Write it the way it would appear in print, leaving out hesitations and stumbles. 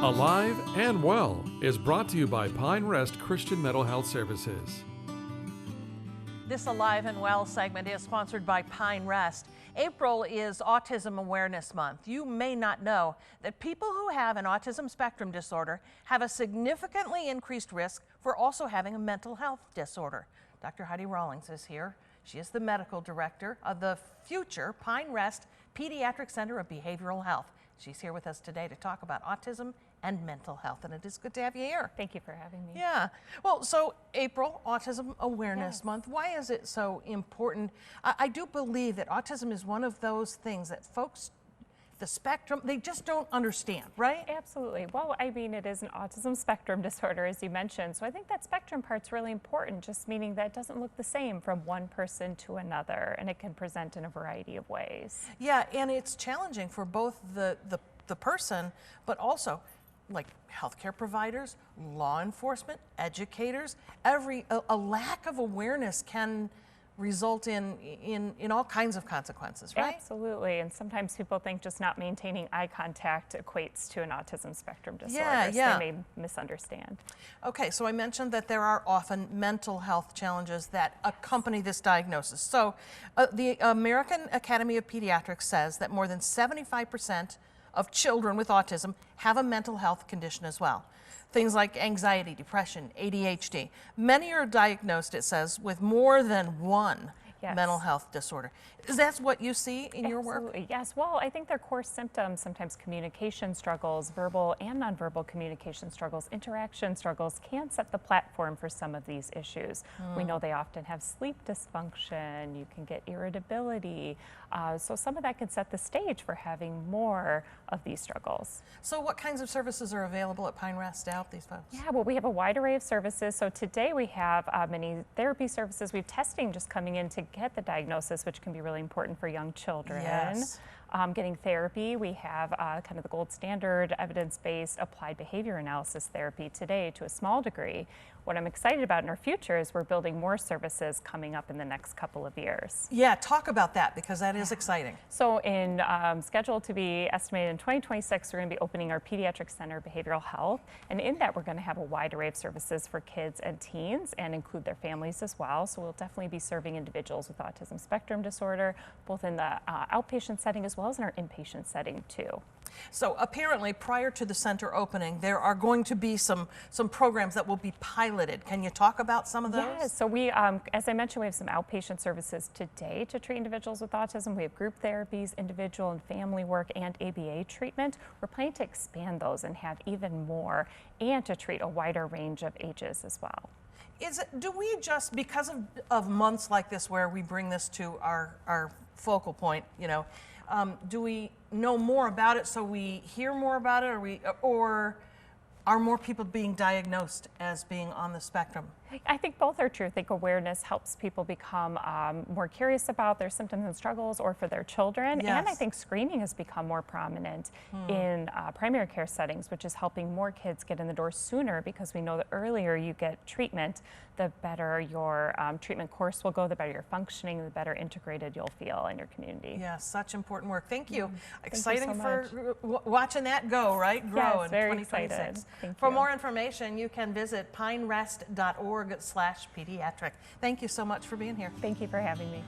Alive and Well is brought to you by Pine Rest Christian Mental Health Services. This Alive and Well segment is sponsored by Pine Rest. April is Autism Awareness Month. You may not know that people who have an autism spectrum disorder have a significantly increased risk for also having a mental health disorder. Dr. Heidi Rawlings is here. She is the medical director of the future Pine Rest Pediatric Center of Behavioral Health. She's here with us today to talk about autism and mental health, and it is good to have you here. Thank you for having me. Yeah. Well, so April, Autism Awareness Month. Why is it so important? I do believe that autism is one of those things that folks, the spectrum, they just don't understand, right? Absolutely. Well, I mean, it is an autism spectrum disorder, as you mentioned. So I think that spectrum part's really important, just meaning that it doesn't look the same from one person to another, and it can present in a variety of ways. Yeah, and it's challenging for both the person, but also like healthcare providers, law enforcement, educators. A lack of awareness can result in all kinds of consequences, right? Absolutely. And sometimes people think just not maintaining eye contact equates to an autism spectrum disorder. Yeah. So they may misunderstand. Okay, so I mentioned that there are often mental health challenges that accompany this diagnosis. So the American Academy of Pediatrics says that more than 75% of children with autism have a mental health condition as well. Things like anxiety, depression, ADHD. Many are diagnosed, it says, with more than one mental health disorder. Is that what you see in your work? Absolutely, yes. Well, I think their core symptoms, sometimes communication struggles, verbal and nonverbal communication struggles, interaction struggles, can set the platform for some of these issues. We know they often have sleep dysfunction, you can get irritability, so some of that can set the stage for having more of these struggles. So what kinds of services are available at Pine Rest to help these folks? Yeah, well, we have a wide array of services. So today we have many therapy services. We have testing just coming in to get the diagnosis, which can be really important for young children. Yes. Getting therapy, we have kind of the gold standard evidence-based applied behavior analysis therapy today to a small degree. What I'm excited about in our future is we're building more services coming up in the next couple of years. Yeah, talk about that because that is exciting. So in scheduled to be estimated in 2026, we're going to be opening our Pediatric Center of Behavioral Health. And in that, we're going to have a wide array of services for kids and teens and include their families as well. So we'll definitely be serving individuals with autism spectrum disorder, both in the outpatient setting as well as in our inpatient setting too. So apparently prior to the center opening, there are going to be some programs that will be piloted. Can you talk about some of those? Yes, so we, as I mentioned, we have some outpatient services today to treat individuals with autism. We have group therapies, individual and family work, and ABA treatment. We're planning to expand those and have even more, and to treat a wider range of ages as well. Do we just, because of months like this where we bring this to our focal point, you know, do we know more about it so we hear more about it, or are more people being diagnosed as being on the spectrum? I think both are true. I think awareness helps people become more curious about their symptoms and struggles, or for their children. Yes. And I think screening has become more prominent in primary care settings, which is helping more kids get in the door sooner, because we know the earlier you get treatment, the better your treatment course will go, the better your functioning, the better integrated you'll feel in your community. Yeah, such important work. Thank you. Exciting for watching that grow in yes, very 2026. excited. Thank For you. more information, you can visit pinerest.org/pediatric. Thank you so much for being here. Thank you for having me.